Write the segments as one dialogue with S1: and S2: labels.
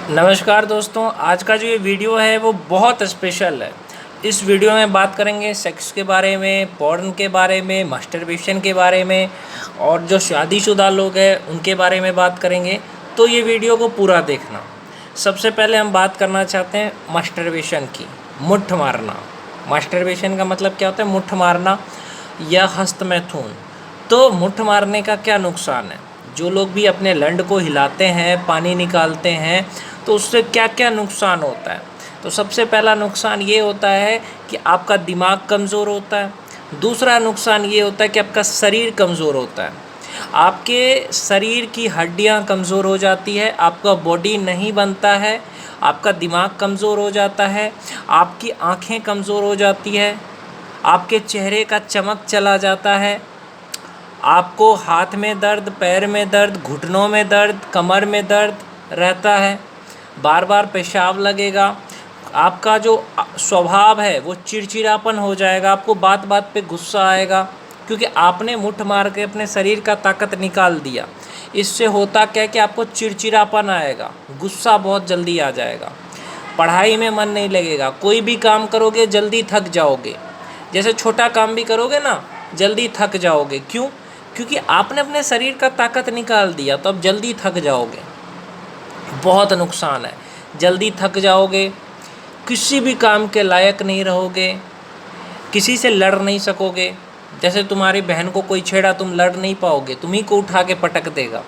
S1: नमस्कार दोस्तों, आज का जो ये वीडियो है वो बहुत स्पेशल है। इस वीडियो में बात करेंगे सेक्स के बारे में, पॉर्न के बारे में, मास्टरबेशन के बारे में और जो शादीशुदा लोग हैं उनके बारे में बात करेंगे। तो ये वीडियो को पूरा देखना। सबसे पहले हम बात करना चाहते हैं मास्टरबेशन की, मुट्ठ मारना। मास्टरबेशन का मतलब क्या होता है? मुट्ठ मारना या हस्तमैथुन। तो मुट्ठ मारने का क्या नुकसान है? जो लोग भी अपने लंड को हिलाते हैं, पानी निकालते हैं, तो उससे क्या क्या नुकसान होता है? तो सबसे पहला नुकसान ये होता है कि आपका दिमाग कमज़ोर होता है। दूसरा नुकसान ये होता है कि आपका शरीर कमज़ोर होता है। आपके शरीर की हड्डियां कमज़ोर हो जाती है, आपका बॉडी नहीं बनता है, आपका दिमाग कमज़ोर हो जाता है, आपकी आँखें कमज़ोर हो जाती है, आपके चेहरे का चमक चला जाता है, आपको हाथ में दर्द, पैर में दर्द, घुटनों में दर्द, कमर में दर्द रहता है, बार बार पेशाब लगेगा, आपका जो स्वभाव है वो चिड़चिड़ापन हो जाएगा, आपको बात बात पे गुस्सा आएगा, क्योंकि आपने मुट्ठ मार के अपने शरीर का ताकत निकाल दिया। इससे होता क्या है कि आपको चिड़चिड़ापन आएगा, गुस्सा बहुत जल्दी आ जाएगा, पढ़ाई में मन नहीं लगेगा, कोई भी काम करोगे जल्दी थक जाओगे। जैसे छोटा काम भी करोगे ना, जल्दी थक जाओगे। क्यों? क्योंकि आपने अपने शरीर का ताकत निकाल दिया, तो अब जल्दी थक जाओगे। बहुत नुकसान है, जल्दी थक जाओगे, किसी भी काम के लायक नहीं रहोगे, किसी से लड़ नहीं सकोगे। जैसे तुम्हारी बहन को कोई छेड़ा, तुम लड़ नहीं पाओगे, तुम्ही को उठा के पटक देगा।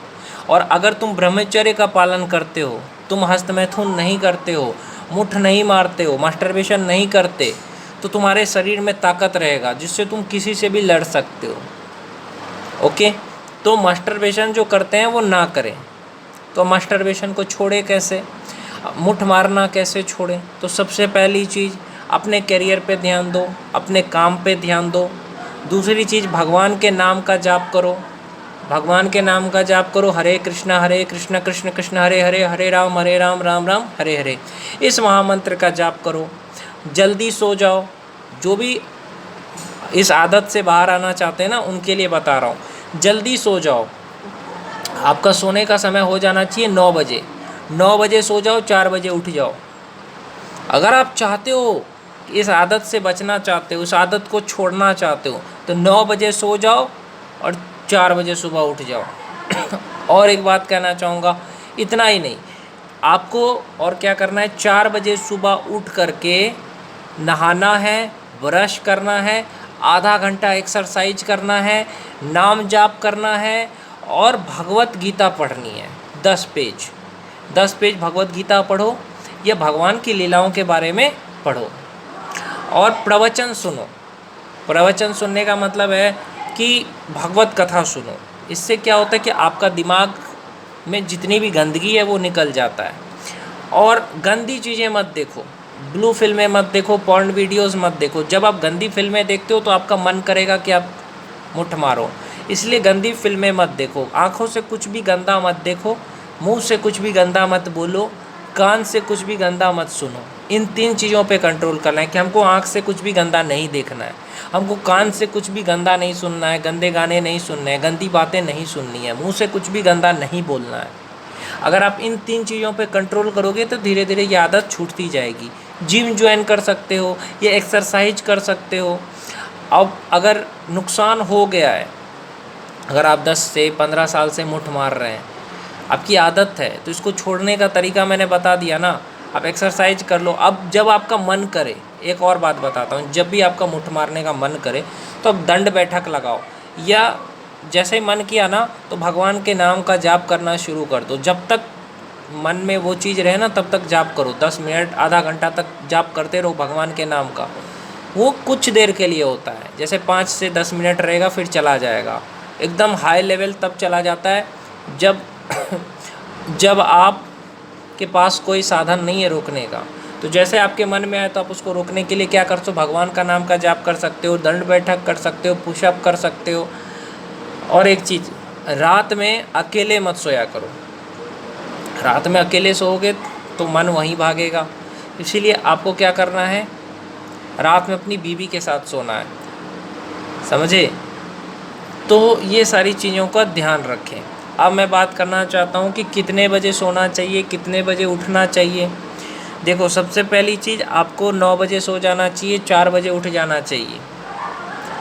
S1: और अगर तुम ब्रह्मचर्य का पालन करते हो, तुम हस्तमैथुन नहीं करते हो, मुट्ठ नहीं मारते हो, मास्टरबेशन नहीं करते, तो तुम्हारे शरीर में ताकत रहेगा जिससे तुम किसी से भी लड़ सकते हो। ओके, तो मास्टरबेशन जो करते हैं वो ना करें। तो मास्टरबेशन को छोड़े कैसे? मुट्ठ मारना कैसे छोड़ें? तो सबसे पहली चीज़, अपने करियर पे ध्यान दो, अपने काम पे ध्यान दो। दूसरी चीज़, भगवान के नाम का जाप करो। भगवान के नाम का जाप करो, हरे कृष्ण कृष्ण कृष्ण हरे हरे, हरे राम राम राम हरे हरे। इस महामंत्र का जाप करो। जल्दी सो जाओ। जो भी इस आदत से बाहर आना चाहते हैं ना, उनके लिए बता रहा हूँ, जल्दी सो जाओ। आपका सोने का समय हो जाना चाहिए 9 बजे। 9 बजे सो जाओ, 4 बजे उठ जाओ। अगर आप चाहते हो, इस आदत से बचना चाहते हो, इस आदत को छोड़ना चाहते हो, तो 9 बजे सो जाओ और 4 बजे सुबह उठ जाओ। और एक बात कहना चाहूँगा, इतना ही नहीं, आपको और क्या करना है? 4 बजे सुबह उठ करके नहाना है, ब्रश करना है, आधा घंटा एक्सरसाइज करना है, नाम जाप करना है और भगवत गीता पढ़नी है। 10 पेज भगवत गीता पढ़ो या भगवान की लीलाओं के बारे में पढ़ो और प्रवचन सुनो। प्रवचन सुनने का मतलब है कि भगवत कथा सुनो। इससे क्या होता है कि आपका दिमाग में जितनी भी गंदगी है वो निकल जाता है। और गंदी चीज़ें मत देखो, ब्लू फिल्में मत देखो, पॉर्न वीडियोस मत देखो। जब आप गंदी फिल्में देखते हो तो आपका मन करेगा कि आप मुट्ठ मारो, इसलिए गंदी फिल्में मत देखो। आँखों से कुछ भी गंदा मत देखो, मुंह से कुछ भी गंदा मत बोलो, कान से कुछ भी गंदा मत सुनो। इन 3 चीज़ों पे कंट्रोल करना है कि हमको आँख से कुछ भी गंदा नहीं देखना है, हमको कान से कुछ भी गंदा नहीं सुनना है, गंदे गाने नहीं सुनने हैं, गंदी बातें नहीं सुननी है, मुँह से कुछ भी गंदा नहीं बोलना है। अगर आप इन 3 चीज़ों पे कंट्रोल करोगे तो धीरे धीरे ये आदत छूटती जाएगी। जिम ज्वाइन कर सकते हो या एक्सरसाइज कर सकते हो। अब अगर नुकसान हो गया है, अगर आप 10 से 15 साल से मुट्ठ मार रहे हैं, आपकी आदत है, तो इसको छोड़ने का तरीका मैंने बता दिया ना। आप एक्सरसाइज कर लो। अब जब आपका मन करे, एक और बात बताता हूँ, जब भी आपका मुट्ठ मारने का मन करे तो अब दंड बैठक लगाओ, या जैसे ही मन किया ना तो भगवान के नाम का जाप करना शुरू कर दो। जब तक मन में वो चीज़ रहे ना तब तक जाप करो। 10 मिनट, आधा घंटा तक जाप करते रहो भगवान के नाम का। वो कुछ देर के लिए होता है, जैसे 5 से 10 मिनट रहेगा, फिर चला जाएगा। एकदम हाई लेवल तब चला जाता है जब जब आप के पास कोई साधन नहीं है रोकने का। तो जैसे आपके मन में आए तो आप उसको रोकने के लिए क्या कर सकते हो? भगवान का नाम का जाप कर सकते हो, दंड बैठक कर सकते हो, पुशअप कर सकते हो। और एक चीज़, रात में अकेले मत सोया करो। रात में अकेले सोओगे तो मन वहीं भागेगा। इसीलिए आपको क्या करना है? रात में अपनी बीवी के साथ सोना है, समझे? तो ये सारी चीज़ों का ध्यान रखें। अब मैं बात करना चाहता हूँ कि कितने बजे सोना चाहिए, कितने बजे उठना चाहिए। देखो, सबसे पहली चीज़, आपको 9 बजे सो जाना चाहिए, 4 बजे उठ जाना चाहिए।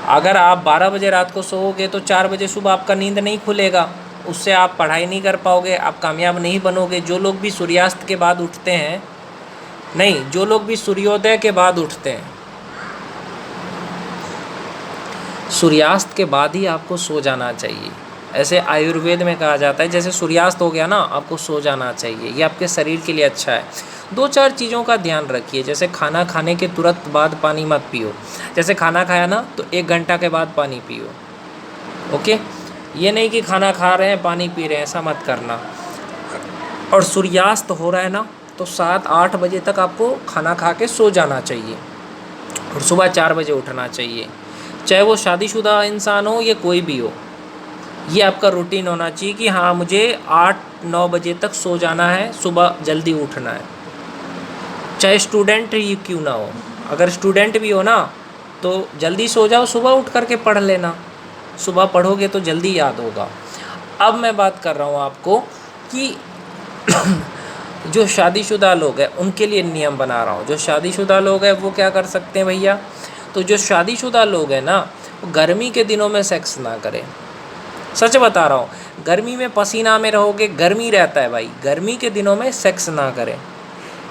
S1: अगर आप 12 बजे रात को सोओगे तो 4 बजे सुबह आपका नींद नहीं खुलेगा, उससे आप पढ़ाई नहीं कर पाओगे, आप कामयाब नहीं बनोगे। जो लोग भी सूर्यास्त के बाद उठते हैं, नहीं, जो लोग भी सूर्योदय के बाद उठते हैं, सूर्यास्त के बाद ही आपको सो जाना चाहिए। ऐसे आयुर्वेद में कहा जाता है, जैसे सूर्यास्त हो गया ना, आपको सो जाना चाहिए, ये आपके शरीर के लिए अच्छा है। 2-4 चीज़ों का ध्यान रखिए, जैसे खाना खाने के तुरंत बाद पानी मत पियो। जैसे खाना खाया ना तो 1 घंटा के बाद पानी पियो, ओके। ये नहीं कि खाना खा रहे हैं पानी पी रहे हैं, ऐसा मत करना। और सूर्यास्त हो रहा है ना तो 7-8 बजे तक आपको खाना खा के सो जाना चाहिए और सुबह 4 बजे उठना चाहिए। चाहे वो शादीशुदा इंसान हो या कोई भी हो, ये आपका रूटीन होना चाहिए कि हाँ, मुझे 8-9 बजे तक सो जाना है, सुबह जल्दी उठना है। चाहे स्टूडेंट ही क्यों ना हो, अगर स्टूडेंट भी हो ना तो जल्दी सो जाओ, सुबह उठ करके पढ़ लेना। सुबह पढ़ोगे तो जल्दी याद होगा। अब मैं बात कर रहा हूँ आपको कि जो शादीशुदा लोग हैं उनके लिए नियम बना रहा हूँ। जो शादीशुदा लोग हैं वो क्या कर सकते हैं भैया? तो जो शादीशुदा लोग हैं ना, वो गर्मी के दिनों में सेक्स ना करें। सच बता रहा हूँ, गर्मी में पसीना में रहोगे, गर्मी रहता है भाई, गर्मी के दिनों में सेक्स ना करें।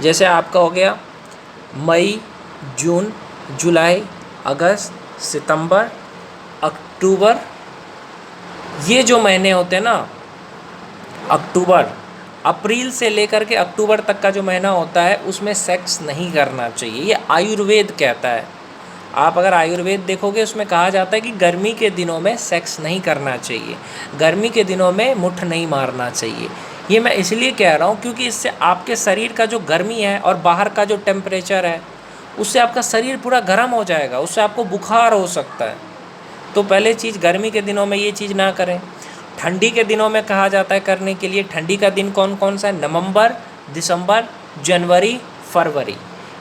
S1: जैसे आपका हो गया मई, जून, जुलाई, अगस्त, सितंबर, अक्टूबर, ये जो महीने होते हैं ना, अक्टूबर, अप्रैल से लेकर के अक्टूबर तक का जो महीना होता है उसमें सेक्स नहीं करना चाहिए, ये आयुर्वेद कहता है। आप अगर आयुर्वेद देखोगे उसमें कहा जाता है कि गर्मी के दिनों में सेक्स नहीं करना चाहिए, गर्मी के दिनों में मुट्ठ नहीं मारना चाहिए। ये मैं इसलिए कह रहा हूँ क्योंकि इससे आपके शरीर का जो गर्मी है और बाहर का जो टेम्परेचर है उससे आपका शरीर पूरा गर्म हो जाएगा, उससे आपको बुखार हो सकता है। तो पहले चीज़, गर्मी के दिनों में ये चीज़ ना करें। ठंडी के दिनों में कहा जाता है करने के लिए। ठंडी का दिन कौन कौन सा है? नवंबर, दिसंबर, जनवरी, फरवरी,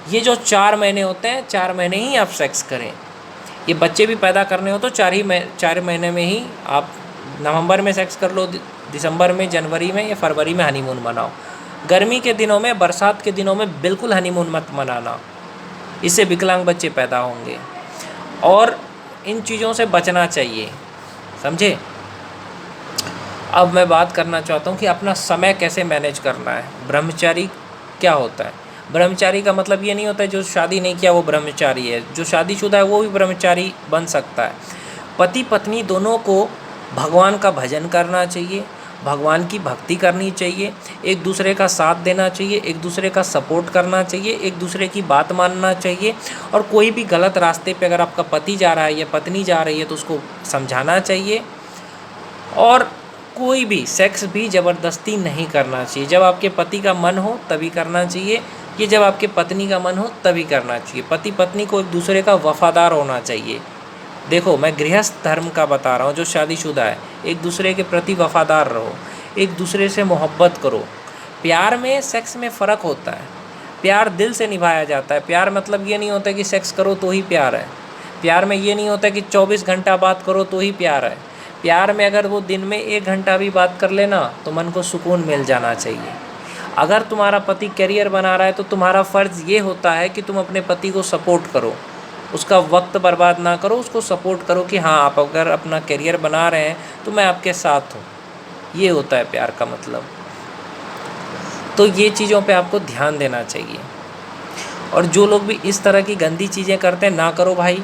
S1: ये जो 4 महीने होते हैं, 4 महीने ही आप सेक्स करें। ये बच्चे भी पैदा करने हो तो 4 महीने में ही आप नवंबर में सेक्स कर लो, दिसंबर में, जनवरी में या फरवरी में हनीमून मनाओ। गर्मी के दिनों में, बरसात के दिनों में बिल्कुल हनीमून मत मनाना, इससे विकलांग बच्चे पैदा होंगे और इन चीज़ों से बचना चाहिए, समझे। अब मैं बात करना चाहता हूँ कि अपना समय कैसे मैनेज करना है। ब्रह्मचारी क्या होता है? ब्रह्मचारी का मतलब ये नहीं होता है जो शादी नहीं किया वो ब्रह्मचारी है। जो शादीशुदा है वो भी ब्रह्मचारी बन सकता है। पति पत्नी दोनों को भगवान का भजन करना चाहिए, भगवान की भक्ति करनी चाहिए, एक दूसरे का साथ देना चाहिए, एक दूसरे का सपोर्ट करना चाहिए, एक दूसरे की बात मानना चाहिए। और कोई भी गलत रास्ते पे अगर आपका पति जा रहा है या पत्नी जा रही है तो उसको समझाना चाहिए। और कोई भी सेक्स भी ज़बरदस्ती नहीं करना चाहिए। जब आपके पति का मन हो तभी करना चाहिए, ये जब आपके पत्नी का मन हो तभी करना चाहिए। पति पत्नी को एक दूसरे का वफ़ादार होना चाहिए। देखो, मैं गृहस्थ धर्म का बता रहा हूँ, जो शादीशुदा है, एक दूसरे के प्रति वफ़ादार रहो, एक दूसरे से मोहब्बत करो। प्यार में सेक्स में फ़र्क होता है। प्यार दिल से निभाया जाता है। प्यार मतलब ये नहीं होता कि सेक्स करो तो ही प्यार है। प्यार में ये नहीं होता कि 24 घंटा बात करो तो ही प्यार है। प्यार में अगर वो दिन में 1 घंटा भी बात कर लेना तो मन को सुकून मिल जाना चाहिए। अगर तुम्हारा पति करियर बना रहा है तो तुम्हारा फ़र्ज़ ये होता है कि तुम अपने पति को सपोर्ट करो, उसका वक्त बर्बाद ना करो, उसको सपोर्ट करो कि हाँ, आप अगर अपना करियर बना रहे हैं तो मैं आपके साथ हूँ। ये होता है प्यार का मतलब। तो ये चीज़ों पे आपको ध्यान देना चाहिए। और जो लोग भी इस तरह की गंदी चीज़ें करते हैं, ना करो भाई।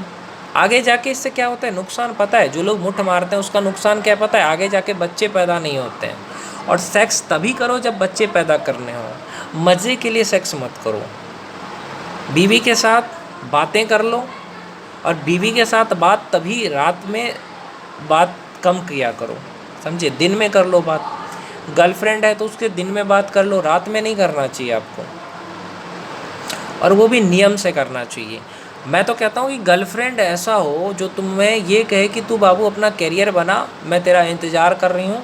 S1: आगे जाके इससे क्या होता है नुकसान पता है? जो लोग मुट्ठ मारते हैं उसका नुकसान क्या पता है? आगे जाके बच्चे पैदा नहीं होते हैं। और सेक्स तभी करो जब बच्चे पैदा करने हो। मज़े के लिए सेक्स मत करो। बीवी के साथ बातें कर लो, और बीवी के साथ बात तभी रात में बात कम किया करो, समझे। दिन में कर लो बात। गर्लफ्रेंड है तो उसके दिन में बात कर लो, रात में नहीं करना चाहिए आपको। और वो भी नियम से करना चाहिए। मैं तो कहता हूँ कि गर्लफ्रेंड ऐसा हो जो तुम्हें ये कहे कि तू बाबू अपना करियर बना, मैं तेरा इंतज़ार कर रही हूँ।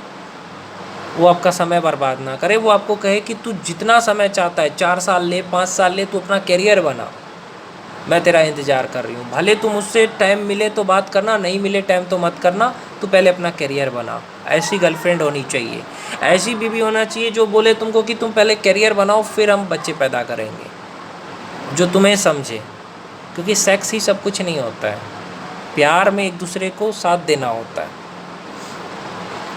S1: वो आपका समय बर्बाद ना करे। वो आपको कहे कि तू जितना समय चाहता है, 4 साल ले, 5 साल ले, तू अपना करियर बना, मैं तेरा इंतज़ार कर रही हूँ। भले तुम उससे टाइम मिले तो बात करना, नहीं मिले टाइम तो मत करना, तो पहले अपना करियर बनाओ। ऐसी गर्लफ्रेंड होनी चाहिए, ऐसी बीवी होना चाहिए जो बोले तुमको कि तुम पहले करियर बनाओ फिर हम बच्चे पैदा करेंगे, जो तुम्हें समझे। क्योंकि सेक्स ही सब कुछ नहीं होता है, प्यार में एक दूसरे को साथ देना होता है।